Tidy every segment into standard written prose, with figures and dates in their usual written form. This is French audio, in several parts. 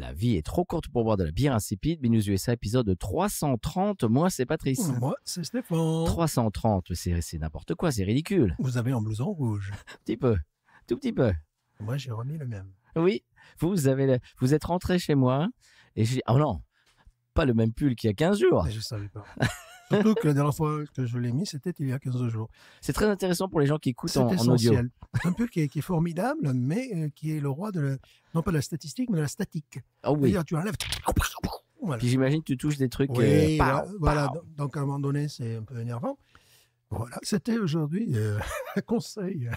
La vie est trop courte pour boire de la bière insipide. Binous USA, épisode 330. Moi, c'est Patrice. Moi, c'est Stéphane. 330, c'est n'importe quoi, c'est ridicule. Vous avez un blouson rouge. Un petit peu, tout petit peu. Moi, j'ai remis le même. Oui, vous êtes rentré chez moi et j'ai dit, oh non, pas le même pull qu'il y a 15 jours. Mais je ne savais pas. Surtout que la dernière fois que je l'ai mis, c'était il y a 15 jours. C'est très intéressant pour les gens qui écoutent en audio. Essentiel. C'est un pull qui est formidable, mais qui est le roi non pas de la statistique, mais de la statique. Oh oui. C'est-à-dire, tu enlèves. Voilà. Puis j'imagine que tu touches des trucs. Oui, voilà. Donc, à un moment donné, c'est un peu énervant. Voilà. C'était aujourd'hui conseil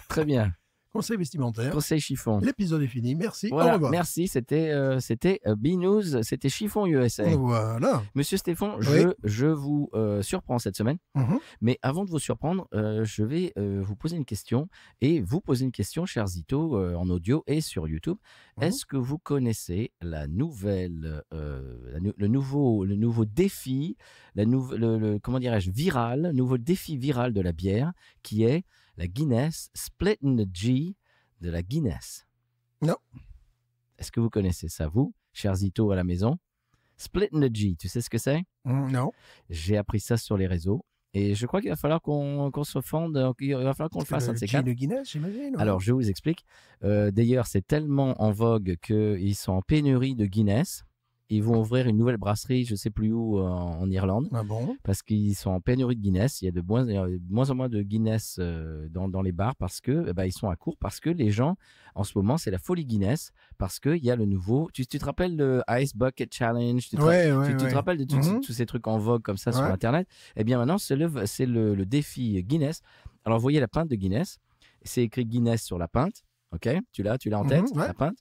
vestimentaire. Conseil chiffon. L'épisode est fini. Merci. Voilà, au revoir. merci. C'était B-News, c'était Chiffon USA. Voilà. Monsieur Stéphane, Oui. je vous surprends cette semaine. Mhm. Mais avant de vous surprendre, je vais vous poser une question et vous poser une question, cher Zito, en audio et sur YouTube. Est-ce que vous connaissez la nouvelle, le nouveau défi, comment dirais-je, viral, nouveau défi viral de la bière qui est la Guinness Splitting the G de la Guinness? Non. Est-ce que vous connaissez ça, vous, cher Zito à la maison? Splitting the G, tu sais ce que c'est? Non. J'ai appris ça sur les réseaux et je crois qu'il va falloir qu'on se fonde, il va falloir qu'on le fasse un de ces quatre. Le Guinness, j'imagine. Alors, je vous explique. D'ailleurs, c'est tellement en vogue qu'ils sont en pénurie de Guinness. Ils vont ouvrir une nouvelle brasserie, je ne sais plus où, en Irlande, Ah bon? parce qu'ils sont en pénurie de Guinness. Il y a de moins en moins de Guinness dans les bars parce que ils sont à court, parce que les gens, en ce moment, c'est la folie Guinness, parce qu'il y a le nouveau... Tu te rappelles le Ice Bucket Challenge? Tu te rappelles de tous ces trucs en vogue comme ça sur Internet? Eh bien, maintenant, c'est le défi Guinness. Alors, vous voyez la pinte de Guinness. C'est écrit Guinness sur la pinte. OK? Tu l'as en tête, la pinte.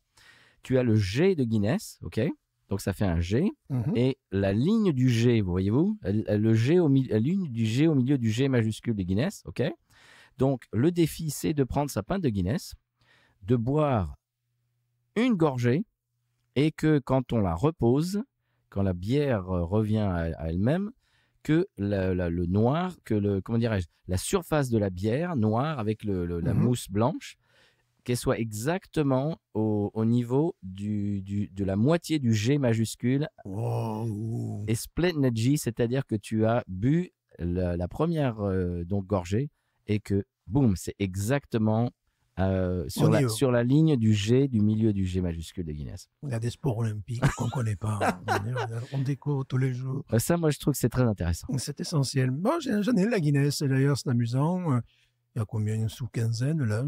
Tu as le G de Guinness. OK? Donc, ça fait un G. Et la ligne du G, voyez-vous, la ligne du G au milieu du G majuscule de Guinness. OK? Donc, le défi, c'est de prendre sa pinte de Guinness, de boire une gorgée, et que quand on la repose, quand la bière revient à elle-même, que le noir, comment dirais-je, la surface de la bière noire avec la mousse blanche, qu'elle soit exactement au niveau de la moitié du G majuscule. Wow. Et split the G, c'est-à-dire que tu as bu la première gorgée et que, boum, c'est exactement sur la ligne du G, du milieu du G majuscule de Guinness. Il y a des sports olympiques qu'on ne connaît pas. On découvre tous les jours. Ça, moi, je trouve que c'est très intéressant. C'est essentiel. Moi, j'en ai la Guinness. Et d'ailleurs, c'est amusant. Il y a combien? Une sous-quinzaine, là.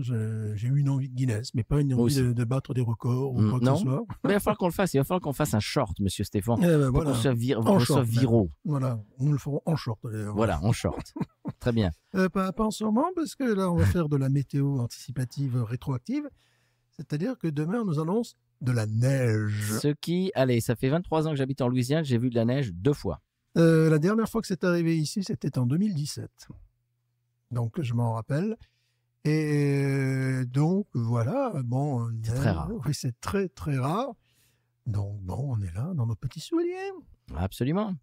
J'ai eu une envie de Guinness, mais pas une envie de battre des records ou quoi que ce soit. Mais il va falloir qu'on le fasse. Il va falloir qu'on fasse un short, monsieur Stéphane. Pour qu'on soit viraux. Voilà, nous le ferons en short, d'ailleurs. Voilà, en short. Très bien. Pas en ce moment, parce que là, on va faire de la météo anticipative rétroactive. C'est-à-dire que demain, on nous annonce de la neige. Allez, ça fait 23 ans que j'habite en Louisiane. J'ai vu de la neige 2 fois. La dernière fois que c'est arrivé ici, c'était en 2017. Donc, je m'en rappelle. Et donc, voilà. Bon, c'est très rare. Oui, c'est très, très rare. Donc, bon, on est là, dans nos petits souliers. Absolument.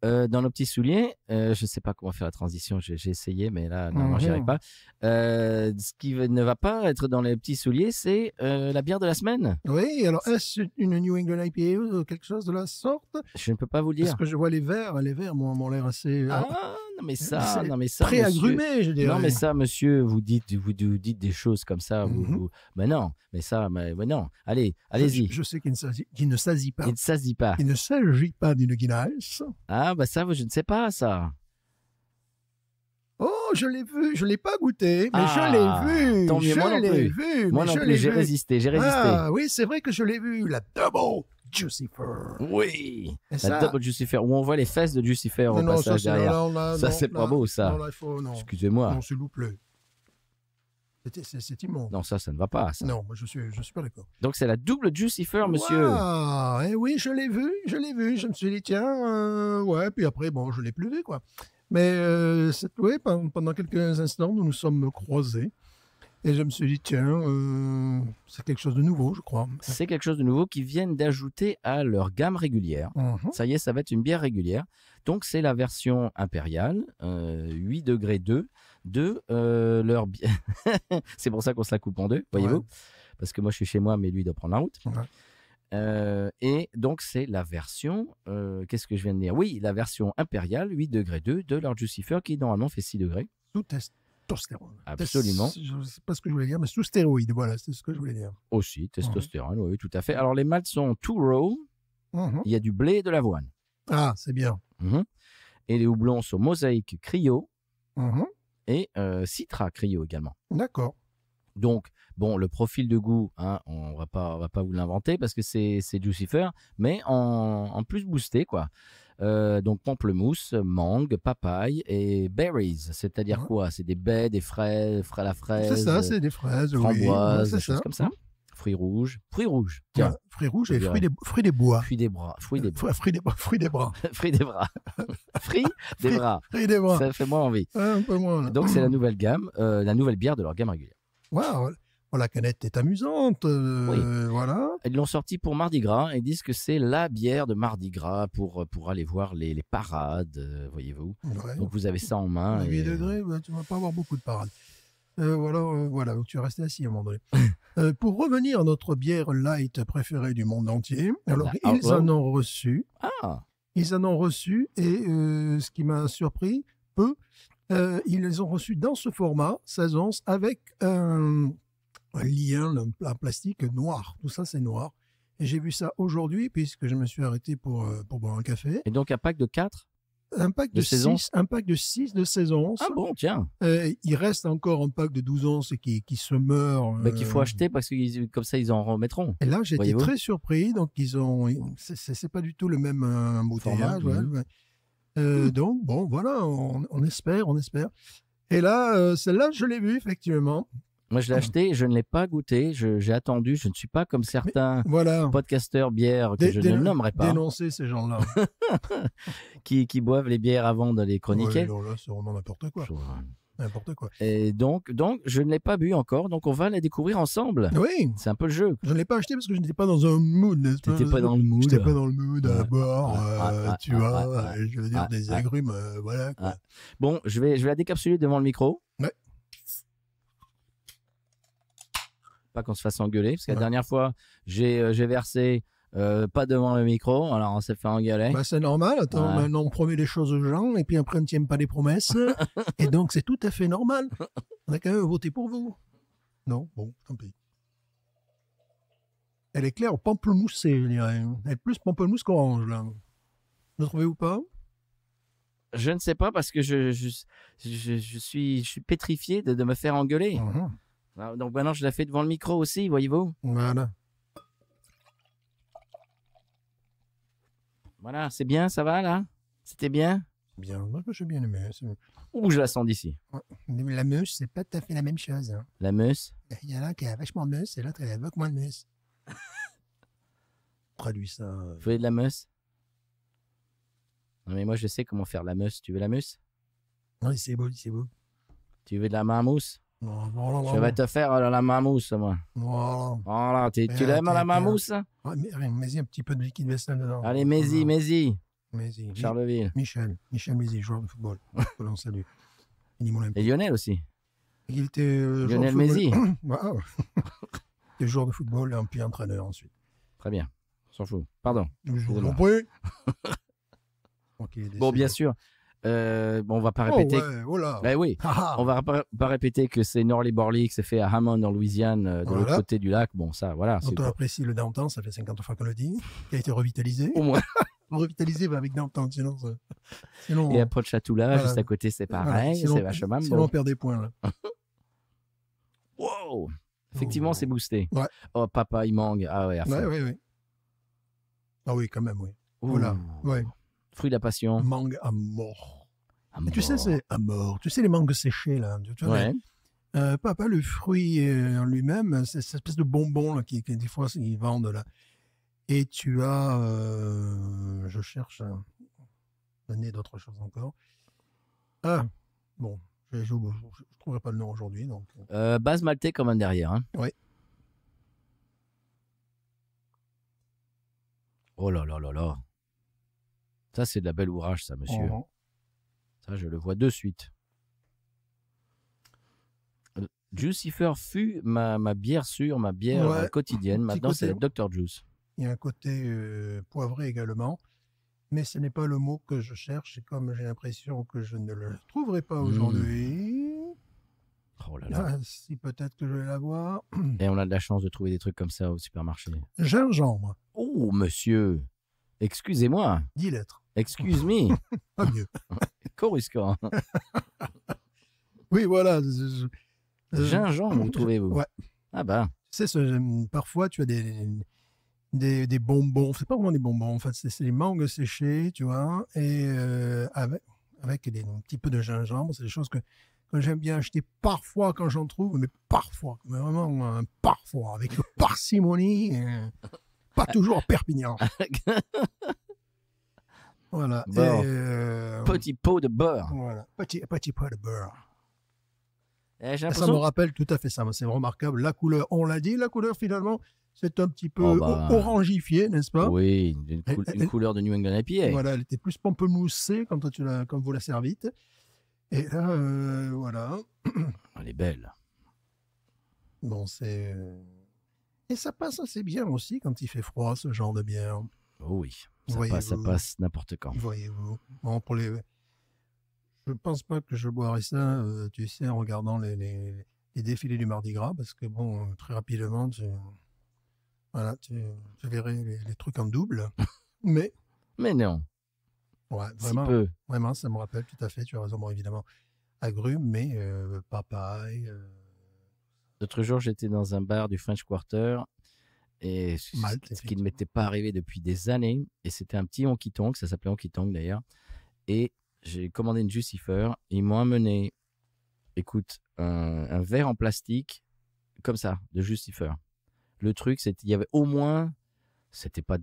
Dans nos petits souliers, je ne sais pas comment faire la transition, j'ai essayé, mais là, non, j'y arrive pas. Ce qui ne va pas être dans les petits souliers, c'est la bière de la semaine. Oui, alors est-ce une New England IPA ou quelque chose de la sorte? Je ne peux pas vous le dire. Parce que je vois les verres m'ont l'air assez... non mais ça, pré-agrumé, je dirais. Non mais ça, monsieur, vous dites des choses comme ça. Mais non, mais non. Allez-y. Je sais qu'il ne s'agit pas. Il ne s'agit pas. Il ne s'agit pas d'une Guinness. Ah, bah ça, je ne sais pas, ça. Oh, je l'ai vu, je ne l'ai pas goûté, mais je l'ai vu. Tant mieux, moi non plus. Moi non plus, j'ai résisté. Ah oui, c'est vrai que je l'ai vu, la Double Jucifer. Oui, la Double Jucifer, où on voit les fesses de Jucifer au passage derrière. Ça, c'est pas beau, ça. Non. Excusez-moi. Non, s'il vous plaît. C'est immonde. Non, ça ne va pas, ça. Non, moi, je suis pas d'accord. Donc, c'est la double Jucifer, monsieur. Ah, oui, je l'ai vu. Je me suis dit, tiens, puis après, bon, je l'ai plus vu, quoi. Mais, pendant quelques instants, nous nous sommes croisés. Et je me suis dit, tiens, c'est quelque chose de nouveau, je crois. C'est quelque chose de nouveau qu'ils viennent d'ajouter à leur gamme régulière. Ça y est, ça va être une bière régulière. Donc, c'est la version impériale, 8 degrés 2 de leur bière. C'est pour ça qu'on se la coupe en deux, voyez-vous. Parce que moi, je suis chez moi, mais lui, il doit prendre la route. Et Donc, c'est la version, qu'est-ce que je viens de dire? Oui, la version impériale, 8 degrés 2 de leur Jucifer qui normalement fait 6 degrés. Sous testostérone. Absolument. Je ne sais pas ce que je voulais dire, mais sous stéroïde, voilà, c'est ce que je voulais dire. Aussi, testostérone, oui, tout à fait. Alors, les maltes sont two row, il y a du blé et de l'avoine. Ah, c'est bien. Et les houblons sont Mosaïque Cryo Mhm. et Citra Cryo également. D'accord. Donc, bon, le profil de goût, hein, on va pas vous l'inventer parce que c'est Jucifer, mais en plus boosté, quoi. Donc, pamplemousse, mangue, papaye et berries. C'est-à-dire quoi? C'est des baies, des fraises, la fraise, C'est ça, c'est des fraises, framboises, oui. des choses comme ça. Fruits rouges. Tiens. Voilà, fruits rouges et je fruits dirais. des bois. Fruits des bras. Fruits des bras. Fruits des bras. Fruits des bras. Fruits des bras. Ça fait moins envie. Ouais, un peu moins. Là. Donc, c'est la nouvelle gamme, la nouvelle bière de leur gamme régulière. Waouh, la canette est amusante. Voilà. Ils l'ont sorti pour Mardi Gras et disent que c'est la bière de Mardi Gras pour aller voir les parades, voyez-vous. Ouais. Donc, vous avez ça en main. À 8 et- degrés, tu ne vas pas avoir beaucoup de parades. Voilà, donc tu es resté assis à un moment donné. Pour revenir à notre bière light préférée du monde entier, alors La ils en ont reçu. Ah, Ils en ont reçu et ce qui m'a surpris peu, ils les ont reçus dans ce format 16 onces avec un lien, un plastique noir. Tout ça, c'est noir. Et j'ai vu ça aujourd'hui puisque je me suis arrêté pour boire un café. et donc un pack de 4? Un pack De de 16 6, onces un pack de 6 de 16 onces. Ah bon, tiens. Il reste encore un pack de 12 onces qui se meurt. Mais qu'il faut acheter parce que comme ça, ils en remettront. Et là, j'étais Voyez-vous très surpris. Donc, c'est pas du tout le même embouteillage. Format, Ouais. Donc, bon, voilà, on espère. Et là, celle-là, je l'ai vue, effectivement. Moi, je l'ai acheté, je ne l'ai pas goûté. J'ai attendu. Je ne suis pas comme certains Voilà. podcasteurs bières que je ne nommerai pas, Dénoncer ces gens-là. qui boivent les bières avant de les chroniquer. Ouais, non, là, c'est vraiment n'importe quoi. N'importe quoi. Et donc, je ne l'ai pas bu encore, donc on va la découvrir ensemble. Oui, C'est un peu le jeu. je ne l'ai pas acheté parce que je n'étais pas dans un mood, n'est-ce pas? T'étais pas dans le mood. J'étais pas dans le mood à boire, tu vois, ouais. je veux dire, des agrumes, voilà. Quoi. Ah. Bon, je vais la décapsuler devant le micro. Ouais. Pas qu'on se fasse engueuler, parce que la Ouais. dernière fois, j'ai versé pas devant le micro, alors on s'est fait engueuler. Bah, c'est normal, attends, Ouais. maintenant on promet des choses aux gens et puis après on ne tient pas les promesses. Et donc c'est tout à fait normal. On a quand même voté pour vous. Non, bon, tant pis. Elle est claire, pamplemoussée, je dirais. Elle est plus pamplemousse qu'orange, là. Ne trouvez-vous pas? Je ne sais pas, parce que je suis pétrifié de me faire engueuler. Alors, donc maintenant, je la fais devant le micro aussi, voyez-vous. Voilà. Voilà, c'est bien, ça va là? C'était bien? Bien, moi j'ai bien aimé. Ouh, je la sens d'ici. La mousse, c'est pas tout à fait la même chose. Hein. La mousse. Il y en a qui a vachement de mousse et l'autre, elle a beaucoup moins de mousse. Traduis ça. Vous voulez de la mousse? Non, mais moi, je sais comment faire la mousse. Tu veux la mousse? Non, c'est beau, c'est beau. Tu veux de la mamousse? Voilà. Je vais te faire la mamousse, moi. Voilà. Voilà, tu l'aimes la mamousse? Ouais, mets-y un petit peu de liquide vaisselle dedans. Allez, Mézi, Mézi. Charleville. Michel Mézi, joueur de football. Que l'on salue. Il dit mon Et Lionel aussi. Il était Lionel joueur de Mézi. football. Wow. Il était joueur de football et puis entraîneur ensuite. Très bien. On s'en fout. Pardon. Je vous Excusez-moi. en prie. Donc, il est Bon, décédé. bien sûr. Bon, on va pas Oh répéter. ouais, oh là. Ben oui. Ah, ah. On va pas répéter que c'est Norley Borley, que c'est fait à Hammond, en Louisiane, de Voilà. l'autre côté du lac. Bon, ça, voilà. Quand c'est on pas- apprécie le downtown, ça fait 50 fois qu'on le dit, qui a été revitalisé. Au moins. Revitalisé avec downtown, sinon Et à Pochatoula, Voilà. juste à côté, c'est pareil. Sinon- C'est vachement sinon on bon. perd des points. Là. Wow. Effectivement, Oh. c'est boosté. Ouais. Oh, papa, il mangue. Ah ouais, à fond. Ouais. Ah oui, quand même, oui. Ouh. Voilà. Ouais. Fruit de la passion. Mangue à mort. À Et tu sais, mort. c'est à mort. Tu sais, les mangues séchées, là. Tu vois, Ouais. pas le fruit en lui-même, c'est cette espèce de bonbon là, qui des fois, ils vendent là. Et tu as, je cherche, donner d'autres choses encore. Ah, bon, je ne trouverai pas le nom aujourd'hui. Donc. Base maltais comme un derrière. Hein. Ouais. Oh là là là là. Ça, c'est de la belle ouvrage, ça, monsieur. Oh. Ça, je le vois de suite. Jucifer fut ma bière sûre, ma bière Ouais. quotidienne. Petit Maintenant, c'est la côté- Dr. Juice. Il y a un côté poivré également. Mais ce n'est pas le mot que je cherche. Et comme j'ai l'impression que je ne le trouverai pas aujourd'hui, Oh là là. si peut-être que je vais l'avoir. Et on a de la chance de trouver des trucs comme ça au supermarché. Gingembre, Oh, monsieur. Excusez-moi. 10 lettres. Excuse me. Pas mieux. Coruscant. Oui, voilà. Gingembre, vous trouvez-vous? Ouais. Ah bah. Tu sais, parfois, tu as des bonbons. C'est pas vraiment des bonbons. En fait, c'est des mangues séchées, tu vois, et avec un petit peu de gingembre. C'est des choses que j'aime bien acheter parfois quand j'en trouve, mais parfois, mais vraiment parfois, avec parcimonie, pas toujours à Perpignan. Voilà. Bon. Et, Petit pot de beurre. voilà. Petit pot de beurre. Eh, j'ai Ça me l'impression. rappelle tout à fait ça. C'est remarquable. La couleur, on l'a dit, la couleur finalement, c'est un petit peu Oh bah. orangifié, n'est-ce pas? Oui, une couleur de New England IPA. Voilà, elle était plus pamplemoussée quand vous la servite. Et là, voilà. Elle est belle. Bon, et ça passe assez bien aussi quand il fait froid, ce genre de bière. Oh oui, ça Voyez-vous. passe n'importe quand. Voyez-vous. Bon, je pense pas que je boirais ça, tu sais, en regardant les défilés du Mardi Gras, parce que bon, très rapidement, voilà, tu verrais les trucs en double. Mais, Mais non, ouais, si vraiment, peu. vraiment, ça me rappelle tout à fait, tu as raison, bon, évidemment, agrumes, mais papaye, L'autre jour, j'étais dans un bar du French Quarter et Malte, ce qui ne m'était pas arrivé depuis des années. Et c'était un petit honky tonk, ça s'appelait honky tonk d'ailleurs. Et j'ai commandé une Jucifer. Ils m'ont amené, écoute, un verre en plastique comme ça, de Jucifer. Le truc, il y avait au moins, c'était pas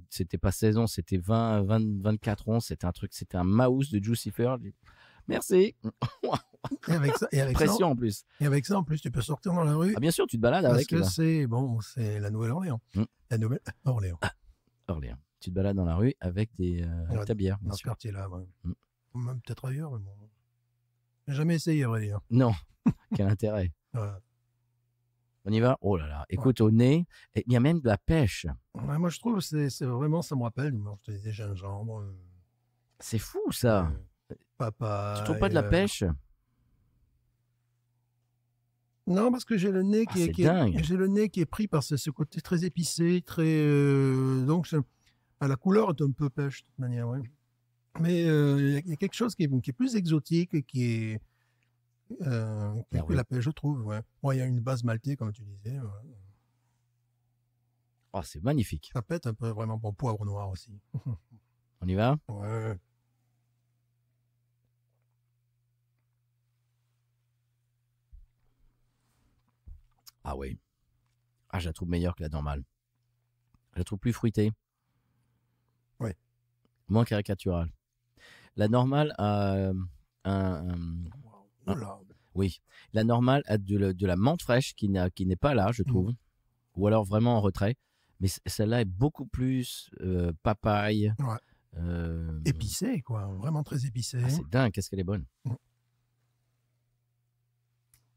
16 onces, c'était 20, 24 onces. C'était un mouse de Jucifer. Merci. et avec ça, Pression en plus. et avec ça, en plus, tu peux sortir dans la rue, Ah, bien sûr, tu te balades parce avec. que Là. c'est la Nouvelle-Orléans. Mm. La Nouvelle-Orléans. Orléans. Tu te balades dans la rue avec Ouais, ta bière, bien dans ce sûr. quartier-là, ouais. Mm. Même peut-être ailleurs, mais bon. J'ai jamais essayé, à vrai dire. Non, quel intérêt. Voilà. On y va? Oh là là. Écoute, au nez, il y a même de la pêche. Ouais, moi, je trouve que c'est vraiment, ça me rappelle, je te disais, gingembre, C'est fou, ça. papaye. Tu trouves pas de la pêche? Non, parce que j'ai le nez c'est dingue. j'ai le nez qui est pris par ce côté très épicé, très donc la couleur est un peu pêche de toute manière, ouais. Mais il y a quelque chose qui est plus exotique et qui est que oui. la pêche, je trouve. Ouais. Bon, il y a une base maltée, comme tu disais. Ouais. Oh, c'est magnifique. Ça pète un peu vraiment pour poivre noir aussi. On y va? Ouais. Ah oui. Ah, je la trouve meilleure que la normale. Je la trouve plus fruitée. Ouais. Moins caricaturale. La normale a Oula. oui. La normale a de la menthe fraîche qui n'est pas là, je trouve. Ou alors vraiment en retrait. Mais celle-là est beaucoup plus papaye. Ouais. Épicée, quoi. Vraiment très épicée. Ah, c'est dingue, qu'est-ce qu'elle est bonne.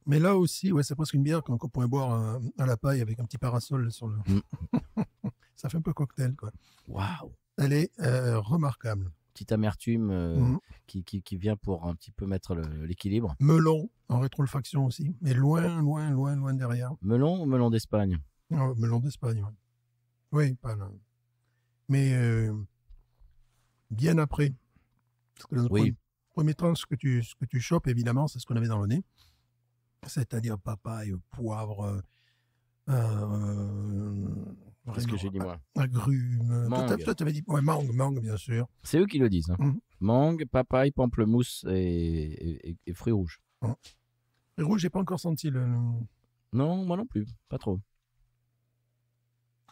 Mais là aussi, ouais, c'est presque une bière qu'on pourrait boire à la paille avec un petit parasol sur le. Ça fait un peu cocktail, quoi. Waouh. Elle est remarquable. Petite amertume qui vient pour un petit peu mettre l'équilibre. Melon en rétro-olfaction aussi, mais loin, loin, loin, loin derrière. Melon ou melon d'Espagne? Melon d'Espagne, ouais. Oui, pas là. Mais bien après. Parce que dans le premier temps, ce que tu chopes, évidemment, c'est ce qu'on avait dans le nez. C'est-à-dire papaye, poivre, qu'est-ce que j'ai dit, moi? Agrumes. Mangue. Toi, tu avais dit mangue, bien sûr. C'est eux qui le disent. Hein. Mhm. Mangue, papaye, pamplemousse et fruits rouges. Le rouge, j'ai pas encore senti le. Non, moi non plus. Pas trop.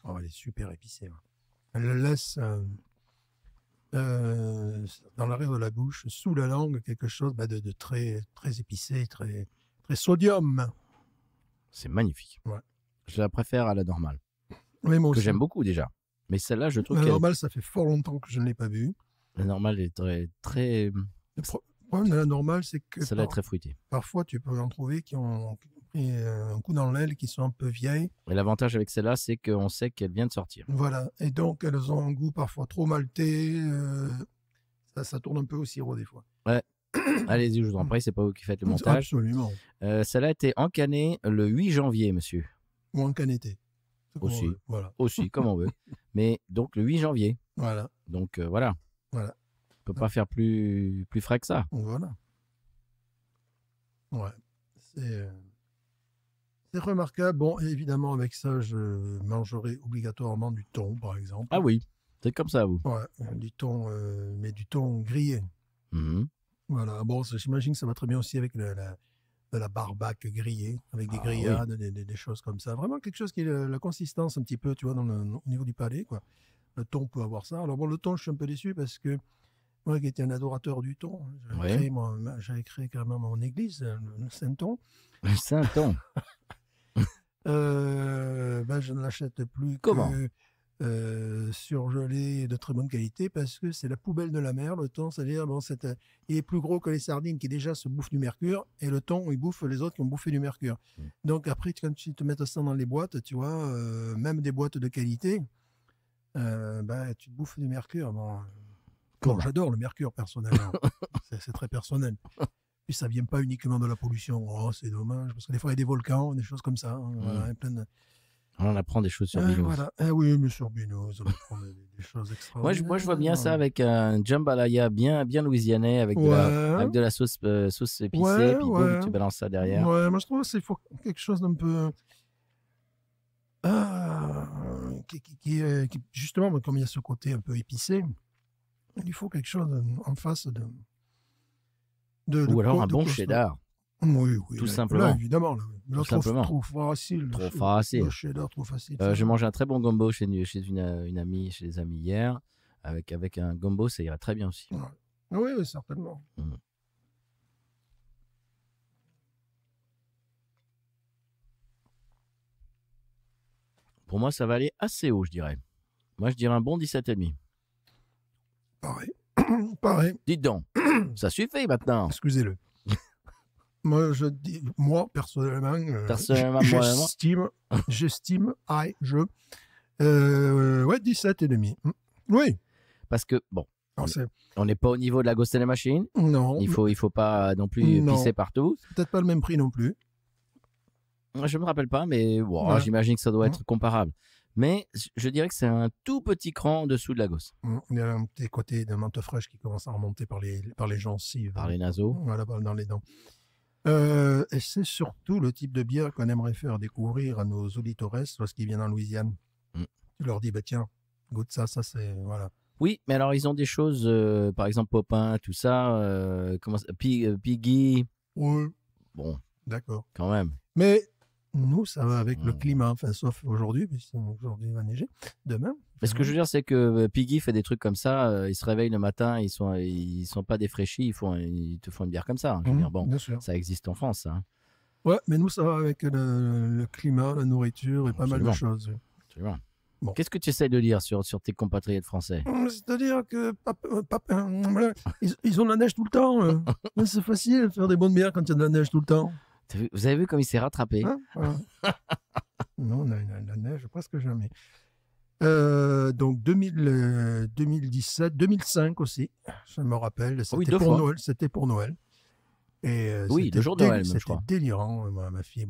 Oh, elle est super épicée. Ouais. Elle le laisse dans l'arrière de la bouche, sous la langue, quelque chose de très, très épicé, très, très sodium. C'est magnifique. Ouais. Je la préfère à la normale. Oui, moi aussi. Que j'aime beaucoup déjà. Mais celle-là, je trouve la qu'elle... normale, ça fait fort longtemps que je ne l'ai pas vue. La normale est très... Le problème de la normale, c'est que Celle-là est très fruitée. parfois, tu peux en trouver qui ont et un coup dans l'aile qui sont un peu vieilles. Et l'avantage avec celle-là, c'est qu'on sait qu'elle vient de sortir. Voilà. Et donc, elles ont un goût parfois trop maltais. Ça tourne un peu au sirop des fois. Ouais. Allez-y, je vous en prie, c'est pas vous qui faites le montage. Absolument. Celle-là a été encanée le 8 janvier, monsieur. Ou en canetté. Aussi. Voilà. Aussi, comme on veut. Mais donc le 8 janvier. Voilà. Donc voilà. Voilà. On peut pas faire plus frais que ça. Voilà. Ouais. C'est remarquable. Bon, évidemment, avec ça, je mangerai obligatoirement du thon, par exemple. Ah oui, c'est comme ça, vous. Ouais, du thon, mais du thon grillé. Mhm. Voilà. Bon, j'imagine que ça va très bien aussi avec de la barbaque grillée, avec des grillades, des choses comme ça. Vraiment quelque chose qui est la consistance un petit peu, tu vois, au niveau du palais, quoi. Le thon peut avoir ça. Alors bon, le thon, je suis un peu déçu parce que moi qui étais un adorateur du thon, j'avais créé carrément mon église, le Saint-Thon. Le Saint-Thon. Je ne l'achète plus Comment surgelé et de très bonne qualité parce que c'est la poubelle de la mer, le thon. C'est-à-dire, bon, il est plus gros que les sardines qui déjà se bouffent du mercure et le thon, il bouffe les autres qui ont bouffé du mercure. Donc après, quand tu te mets ça dans les boîtes, tu vois, même des boîtes de qualité, tu te bouffes du mercure. Bon, j'adore le mercure personnellement. c'est très personnel. Puis ça vient pas uniquement de la pollution. Oh, c'est dommage parce que des fois il y a des volcans, des choses comme ça. Voilà, il y a plein de... On en apprend des choses sur Binous. Voilà. Oui, mais sur Binous, on apprend des choses extraordinaires. Moi, je vois bien ça avec un jambalaya bien louisianais, avec de la sauce épicée, puis boum, tu balances ça derrière. Ouais, moi je trouve qu'il faut quelque chose d'un peu... qui justement, comme il y a ce côté un peu épicé, il faut quelque chose en face ou alors un bon cheddar. Oui, tout simplement. Là, évidemment. Là, trop facile. Trop facile. Le cheddar, trop facile. J'ai mangé un très bon gumbo chez une amie, chez des amis hier. Avec un gumbo, ça irait très bien aussi. Ouais. Oui, certainement. Pour moi, ça va aller assez haut, je dirais. Moi, je dirais un bon 17,5. Pareil. Dites donc, ça suffit maintenant. Excusez-le. Moi, personnellement, j'estime, 17,5. Oui. Parce que, bon, on n'est pas au niveau de la Ghost in the Machine. Non. Il faut pas non plus pisser partout. C'est peut-être pas le même prix non plus. Je me rappelle pas, mais j'imagine que ça doit être comparable. Mais je dirais que c'est un tout petit cran en dessous de la Ghost. Il y a un petit côté de menthe fraîche qui commence à remonter par les gencives. Par les naseaux. Voilà, dans les dents. Et c'est surtout le type de bière qu'on aimerait faire découvrir à nos auditeurs lorsqu'ils viennent en Louisiane. Tu leur dis, tiens, goûte ça, c'est... Voilà. Oui, mais alors ils ont des choses, par exemple Popin, tout ça, Piggy. Oui. Bon. D'accord. Quand même. Mais nous, ça va avec le climat, enfin, sauf aujourd'hui, puisqu'aujourd'hui il va neiger. Demain. Mais ce que je veux dire, c'est que Piggy fait des trucs comme ça, ils se réveillent le matin, ils sont pas défraîchis, ils te font une bière comme ça. Je veux dire, bon, ça existe en France. Hein. Ouais, mais nous, ça va avec le climat, la nourriture et pas mal de choses. Absolument. Bon. Qu'est-ce que tu essaies de dire sur tes compatriotes français? C'est-à-dire que ils ont de la neige tout le temps. C'est facile de faire des bonnes bières quand il y a de la neige tout le temps. Vous avez vu comme il s'est rattrapé? Non, on a la neige presque jamais. Donc 2017, 2005 aussi, je me rappelle. C'était pour Noël. C'était pour Noël. Et le jour de Noël, je crois. C'était délirant. Ma fille,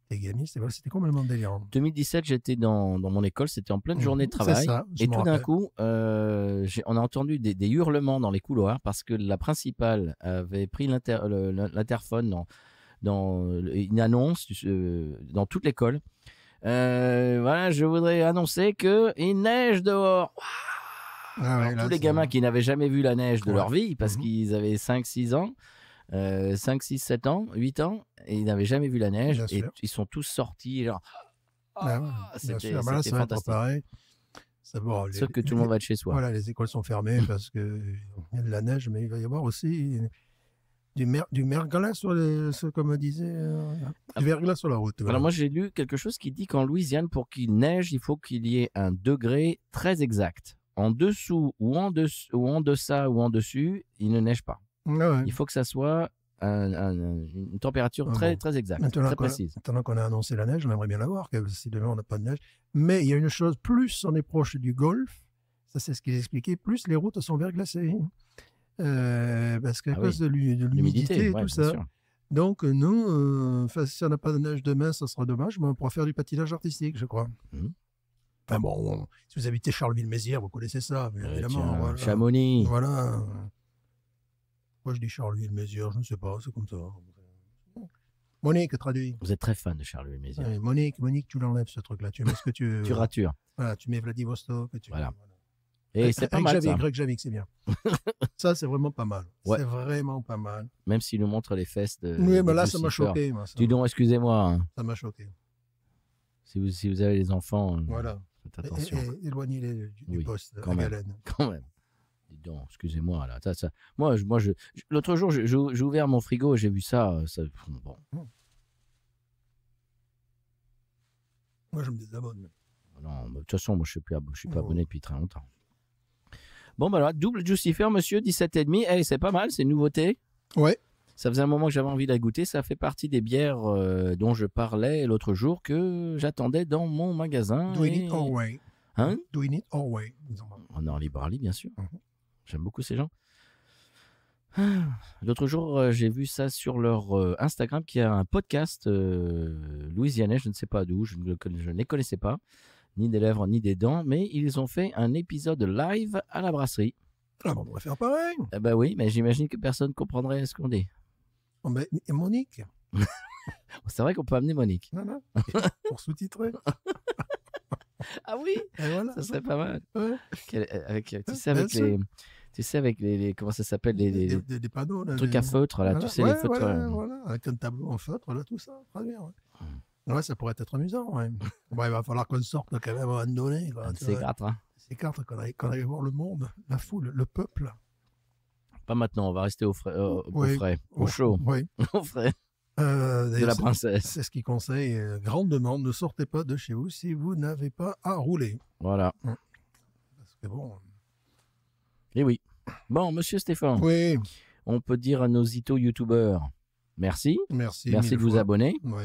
t'es gamine, c'était complètement délirant. 2017, j'étais dans mon école, c'était en pleine journée de travail. Ça, et tout d'un coup, on a entendu des hurlements dans les couloirs parce que la principale avait pris l'interphone dans une annonce dans toute l'école. Voilà, je voudrais annoncer qu'il neige dehors. Tous les gamins qui n'avaient jamais vu la neige de leur vie parce qu'ils avaient 5-6 ans, 5, 6, 7 ans, 8 ans, et ils n'avaient jamais vu la neige. Et ils sont tous sortis. Genre, c'était fantastique. Pareil. Sauf que tout le monde va de chez soi. Voilà, les écoles sont fermées parce qu'il y a de la neige, mais il va y avoir aussi du verglas comme disait, du verglas sur la route. Voilà. Alors moi, j'ai lu quelque chose qui dit qu'en Louisiane, pour qu'il neige, il faut qu'il y ait un degré très exact. En dessous ou en deçà ou en dessus, il ne neige pas. Il faut que ça soit une température Ah très, bon. très exacte, Maintenant très qu'on précise. maintenant qu'on a annoncé la neige, on aimerait bien la voir, si demain on n'a pas de neige. Mais il y a une chose, plus on est proche du golfe, ça c'est ce qu'il expliquait, plus les routes sont verglacées. Parce qu'à Ah cause oui, de l'humidité et ouais, tout bien ça. sûr. Donc nous, si on n'a pas de neige demain, ça sera dommage, mais on pourra faire du patinage artistique, je crois. Mhm. Enfin bon, si vous habitez Charleville-Mézières, vous connaissez ça, mais évidemment. Tiens, Voilà. Chamonix. Voilà. Moi je dis Charleville-Mézières, je ne sais pas, c'est comme ça. Monique, traduit. Vous êtes très fan de Charleville-Mézières. Ouais, Monique, tu l'enlèves ce truc-là. Tu mets ce que tu. Tu ratures. Voilà, tu mets Vladivostok. Voilà. Et c'est pas mal, ça. Reykjavik, c'est bien. Ça, c'est vraiment pas mal. Ouais. C'est vraiment pas mal. Même s'il nous montre les fesses de. Oui, mais de là, ça m'a Lucifer. choqué. Moi, ça. Dis donc, excusez-moi. Hein. Ça m'a choqué. Si vous avez les enfants, Voilà. faites attention. Éloignez-les du Oui, poste quand à même. Galène. Quand même. Dis donc, excusez-moi. Là. Moi, l'autre jour, j'ai ouvert mon frigo et j'ai vu ça. Bon. Moi, je me désabonne. Non, de toute façon, moi, je suis pas Oh. abonné depuis très longtemps. Bon, bah voilà, double Jucifer, monsieur, 17,5. Eh, c'est pas mal, c'est une nouveauté. Ouais. Ça faisait un moment que j'avais envie de la goûter. Ça fait partie des bières dont je parlais l'autre jour que j'attendais dans mon magasin. Doing it our way. Hein? Doing it our way. disons. On est en librairie, bien sûr. Mhm. J'aime beaucoup ces gens. L'autre jour, j'ai vu ça sur leur Instagram, qui a un podcast louisianais, je ne sais pas d'où, je ne les connaissais pas, ni des lèvres, ni des dents, mais ils ont fait un épisode live à la brasserie. Ah, bon, on pourrait faire pareil. Eh ben oui, mais j'imagine que personne ne comprendrait ce qu'on dit. Oh, mais Monique. C'est vrai qu'on peut amener Monique. Non, non. Pour sous-titrer. Ah oui, Et voilà. ça serait pas mal. Ouais. Tu sais, avec les comment ça s'appelle, les Des panneaux. Là, trucs à feutre, là, tu sais, les feutres. Voilà, avec un tableau en feutre, là, tout ça. Très bien. Ouais, ça pourrait être amusant. Ouais. Bon, il va falloir qu'on sorte quand même à un moment donné. Quoi, tu C'est vois. quatre, hein. Ces cartes qu'on aille voir le monde, la foule, le peuple. Pas maintenant, on va rester au frais, Oui. au chaud, Oui. au frais de D'ailleurs, la princesse. c'est ce qui conseille. Grande demande, ne sortez pas de chez vous si vous n'avez pas à rouler. Voilà. Parce que bon. Et oui. Bon, monsieur Stéphane, Oui, on peut dire à nos youtubeurs merci. merci. Merci de mille vous fois. abonner, Oui.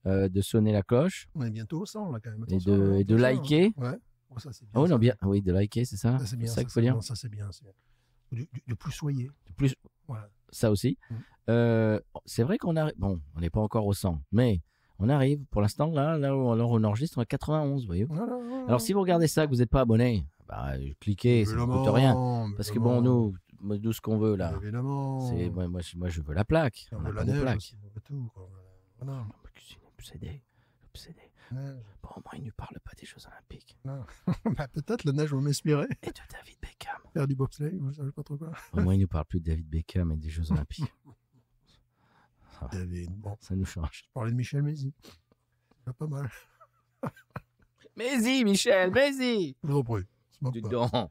de sonner la cloche. On est bientôt au 100 là quand même. Et Attention, de attention, liker. Ouais. Oh, ça, c'est bien. Oh non, ça. bien. Oui, de liker, c'est ça. Ça, c'est bien. C'est ça Ça, qu'il faut dire. non, ça, c'est bien. De plus soyez. Plus, Voilà. ça aussi. C'est vrai qu'on arrive. Bon, on n'est pas encore au 100, mais on arrive. Pour l'instant, là où on enregistre, on est à 91, voyez. Alors, si vous regardez ça, que vous n'êtes pas abonné, bah, cliquez, ça ne coûte rien. Parce que bon, nous, ce qu'on veut là, Évidemment. c'est moi, je veux la plaque. On On veut a la pas de neige plaque. aussi, on veut tout. Quoi. Voilà. Obsédé. Neige. Bon, au moins, il ne nous parle pas des Jeux Olympiques. Non. Bah, peut-être la neige va m'inspirer. Et de David Beckham. Faire du bobsleigh, ou je ne sais pas trop quoi. Au moins, il ne nous parle plus de David Beckham et des Jeux Olympiques. David, bon, Ça nous change. je parlais de Michel Mézi. C'est pas mal. Mais-y, Michel, mais-y. Je vous en prie. Se moque Du pas. don.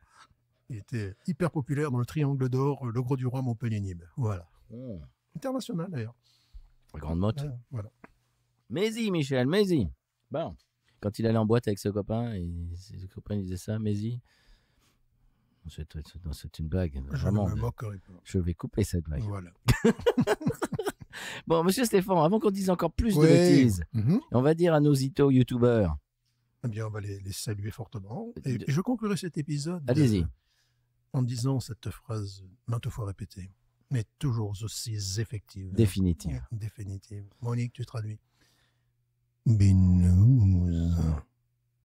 Il était hyper populaire dans le Triangle d'Or, le Gros du Roi, Montpellier-Nîmes. Voilà. International d'ailleurs. Grande motte. Voilà. Mais-y, Michel, mais-y. Bon, quand il allait en boîte avec ses copains, ses copains disaient ça, mais-y. C'est une blague. Vraiment, Je me moquerai pas. je vais couper cette blague. Voilà. Bon, monsieur Stéphane, avant qu'on dise encore plus de Oui. bêtises, Mhm. on va dire à nos youtubeurs. Eh bien, on va les saluer fortement. De- Et je conclurai cet épisode Allez-y. en disant cette phrase maintes fois répétée, mais toujours aussi effective. Définitive. Définitive. Monique, tu traduis. Binouze.